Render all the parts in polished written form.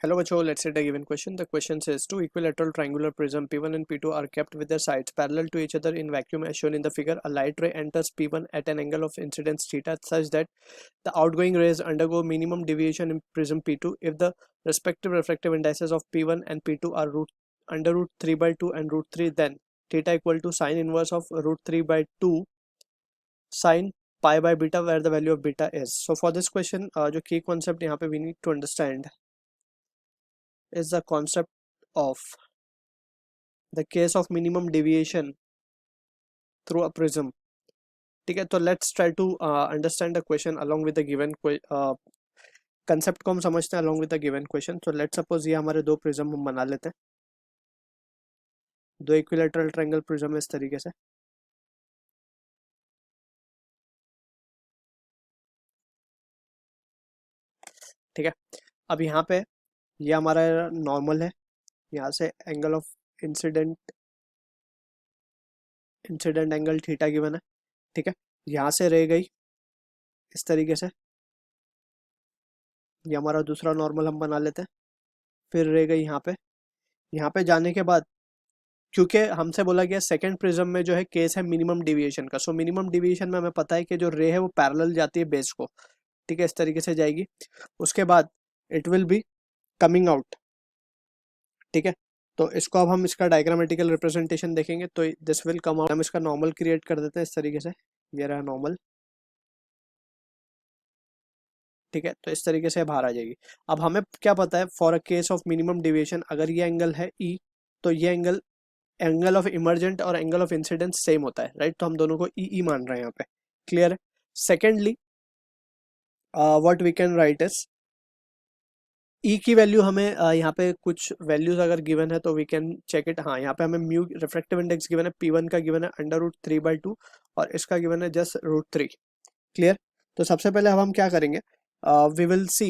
Hello बच्चों, let's set a given question. The question says two equilateral triangular prism P1 and P2 are kept with their sides parallel to each other in vacuum as shown in the figure. A light ray enters P1 at an angle of incidence theta such that the outgoing rays undergo minimum deviation in prism P2 if the respective refractive indices of P1 and P2 are under root 3 by 2 and root 3, then theta equal to sine inverse of root 3 by 2 sine pi by beta where the value of beta is. So for this question जो key concept यहाँ पे we need to understand is the concept of the case of minimum deviation through a prism. ठीक है, तो let's try to understand the question along with the given concept को हम समझते हैं along with the given question. So let's suppose ये हमारे दो prism हम बना लेते हैं, दो equilateral triangle prism इस तरीके से. ठीक है, अब यहाँ पे ये हमारा नॉर्मल है, यहाँ से angle of incident angle theta given है. ठीक है, यहाँ से रह गई इस तरीके से, ये हमारा दूसरा नॉर्मल हम बना लेते हैं. फिर रह गई यहाँ पे जाने के बाद क्योंकि हमसे बोला गया सेकंड प्रिज्म में जो है केस है मिनिमम डेविएशन का. सो मिनिमम डेविएशन में हमें पता है कि जो रे है वो पैरेलल जाती है बेस को. ठीक है, इस तरीके से जाएगी. उसके बाद it will be coming out. ठीक है, तो इसको अब हम इसका डायग्रामेटिकल रिप्रेजेंटेशन देखेंगे तो दिस विल कम आउट. हम इसका नॉर्मल क्रिएट कर देते हैं इस तरीके से, ये रहा नॉर्मल. ठीक है, तो इस तरीके से बाहर आ जाएगी. अब हमें क्या पता है for a case of minimum deviation अगर ये एंगल है ई तो ये एंगल ऑफ इमर्जेंट और एंगल ऑफ इंसिडेंस सेम होता है. राइट, तो हम दोनों को ई मान रहे हैं यहाँ पे. क्लियर है. Secondly what we can write is E की वैल्यू हमें यहाँ पे कुछ वैल्यूज अगर गिवन है तो वी कैन चेक इट. हाँ, यहाँ पे हमें म्यू रिफ्रैक्टिव इंडेक्स गिवन है, P1 का गिवन है अंडर रूट 3 by 2 और इसका गिवन है जस्ट रूट 3. क्लियर. तो सबसे पहले अब हम क्या करेंगे, वी विल सी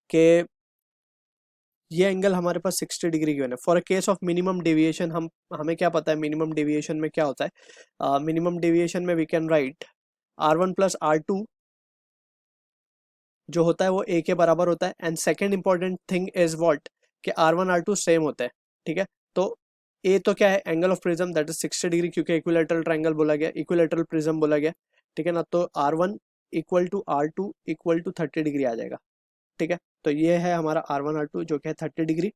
के ये एंगल हमारे पास 60 डिग्री गिवन है. For a case of minimum deviation हमें क्या पता है मिनिमम डेविएशन में क्या होता है. मिनिमम डेविएशन में we can write R1 plus R2 जो होता है वो A के बराबर होता है. And second important thing is what कि R1 R2 सेम होता है. ठीक है, तो A तो क्या है angle of prism that is 60 degree क्योंकि इक्विलैटरल ट्रायंगल बोला गया, इक्विलैटरल प्रिज्म बोला गया. ठीक है ना, तो R1 equal to R2 equal to 30 degree आ जाएगा. ठीक है, तो ये है हमारा R1 R2 जो कि है 30 डिग्री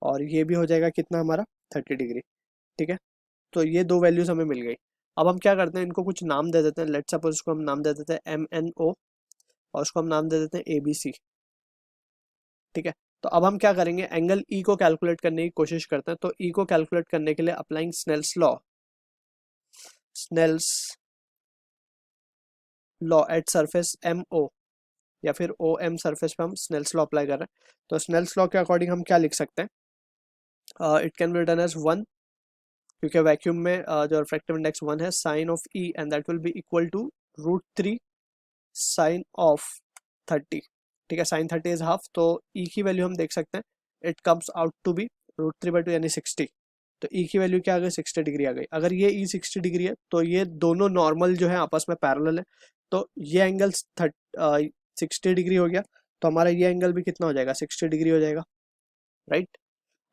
और ये भी हो जाएगा कितना हमारा 30 डिग्री. ठीक है, तो ये दो वैल्यूज हमें मिल गई. अब हम क्या करते हैं, इनको कुछ नाम दे देते हैं. लेट्स सपोज इसको हम नाम दे देते हैं MNO और उसको हम नाम दे देते हैं ABC. ठीक है, तो अब हम क्या करेंगे एंगल E को कैलकुलेट करने की कोशिश करते हैं. तो E को कैलकुलेट करने के लिए applying Snell's law at surface MO या फिर OM सरफेस पे हम स्नेल्स लॉ अप्लाई कर रहे हैं. तो स्नेल्स लॉ के अकॉर्डिंग हम क्या लिख सकते हैं, it can be written as 1 क्योंकि वैक्यूम में जो रिफ्रैक्टिव इंडेक्स 1 है sine of E and that will be equal to root 3 sine of 30. ठीक है, साइन 30 इज हाफ, तो E की वैल्यू हम देख सकते हैं it comes out to be root 3 by 2 यानी 60. तो E की वैल्यू क्या आ गई 60 डिग्री आ गई. अगर ये E 60 डिग्री है तो ये दोनों नॉर्मल जो है आपस में पैरेलल है. तो ये एंगल 60 डिग्री हो गया, तो हमारा ये एंगल भी कितना हो जाएगा 60 डिग्री हो जाएगा. राइट,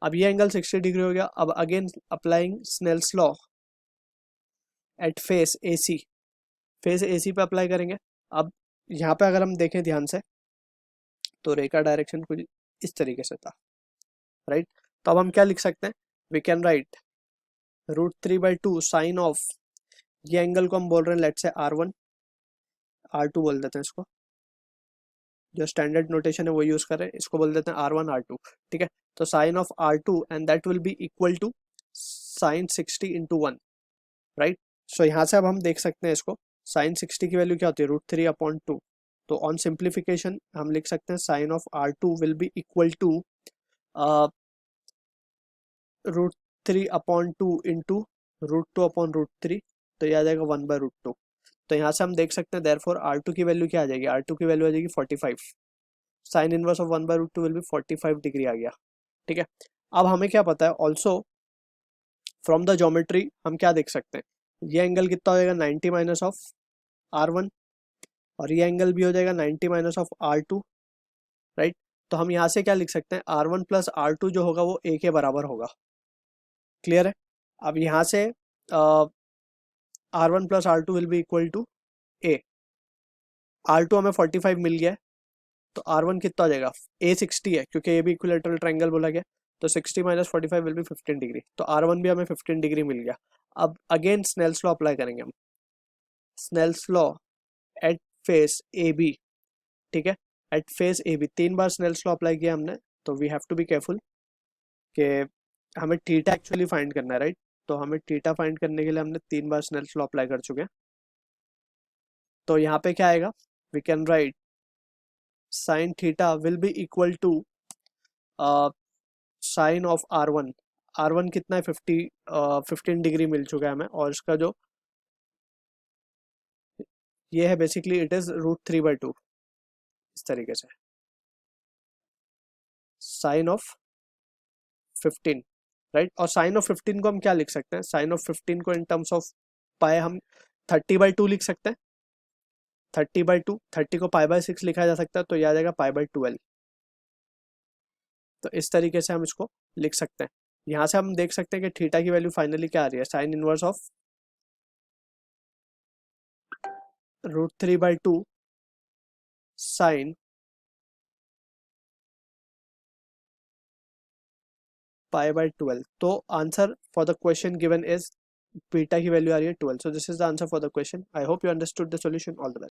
अब ये एंगल 60 डिग्री हो गया. अब again applying Snell's law at face AC पे अप्लाई करेंगे. अब यहाँ पे अगर हम देखें ध्यान से तो रे का डायरेक्शन कुछ इस तरीके से था. राइट, तो अब हम क्या लिख सकते हैं, we can write root 3 by 2 sine of ये एंगल को हम बोल रहे हैं लेट्स से R1 R2 बोल देते हैं इसको, जो स्टैंडर्ड नोटेशन है वो यूज कर रहे हैं, इसको बोल देते हैं R1 R2. ठीक है, तो sine of R2 and that will be equal to sine 60 into 1. Right, so यहाँ से अब हम देख सकते हैं इसको साइन 60 की वैल्यू क्या होती है रूट 3 अपॉन 2. तो ऑन सिंप्लीफिकेशन हम लिख सकते हैं sine of R2 will be equal to root 3 upon 2 into root 2 upon root 3. तो ये आ जाएगा 1 by रूट 2. तो यहाँ से हम देख सकते हैं देयरफॉर R2 की वैल्यू क्या आ जाएगी, R2 की वैल्यू आ जाएगी 45. Sine inverse of 1 by root 2 will be 45 degree आ गया. ठीक है, अब हमें क्या पता है ऑल्सो फ्रॉम द ज्योमेट्री हम क्या देख सकते हैं, ये एंगल कितना हो जाएगा 90 माइनस ऑफ R1 और ये एंगल भी हो जाएगा 90 माइनस ऑफ R2. राइट, तो हम यहाँ से क्या लिख सकते हैं, R1 प्लस R2 जो होगा वो A के बराबर होगा। क्लियर है? अब यहाँ से R1 plus R2 will be equal to A। R2 हमें 45 मिल गया है, तो R1 कितना हो जाएगा, A 60 है क्योंकि ये भी इक्विलेटरल ट्रायंगल बोला गया, तो 60 माइनस 45 विल बी 15 डिग्री, तो R1 भी हमें 15 डिग्री मिल गया। अब अगेन स्नेल्स लॉ अप्लाई करेंगे हम, Snell's law at face A B, ठीक है, एट फेस ए बी 3 बार स्नेल्स लॉ अप्लाई किया हमने, तो we have to be careful कि हमें थीटा एक्चुअली फाइंड करना है, राइट? तो हमें थीटा फाइंड करने के लिए हमने 3 बार स्नेल्स लॉ अप्लाई कर चुके हैं। तो यहाँ पे क्या आएगा, we can write sine theta will be equal to sine of R1। R1 कितना है, 15 डिग्री मिल चुका है हमें, और इसका जो ये है बेसिकली इट इज √3/2, इस तरीके से साइन ऑफ 15, राइट? और साइन ऑफ 15 को हम क्या लिख सकते हैं, साइन ऑफ 15 को इन टर्म्स ऑफ पाई हम 30/2 लिख सकते हैं। 30/2, 30 को π/6 लिखा जा सकता है, तो यह आ जाएगा π/12। तो इस तरीके से हम इसको लिख सकते हैं। यहाँ से हम देख सकते हैं कि थीटा की वैल्यू फाइनली क्या आ रही है, साइन इनवर्स ऑफ √3/2 साइन π/12। तो answer for the question given is beta की वैल्यू आ रही है 12। So this is the answer for the question. I hope you understood the solution. All the best.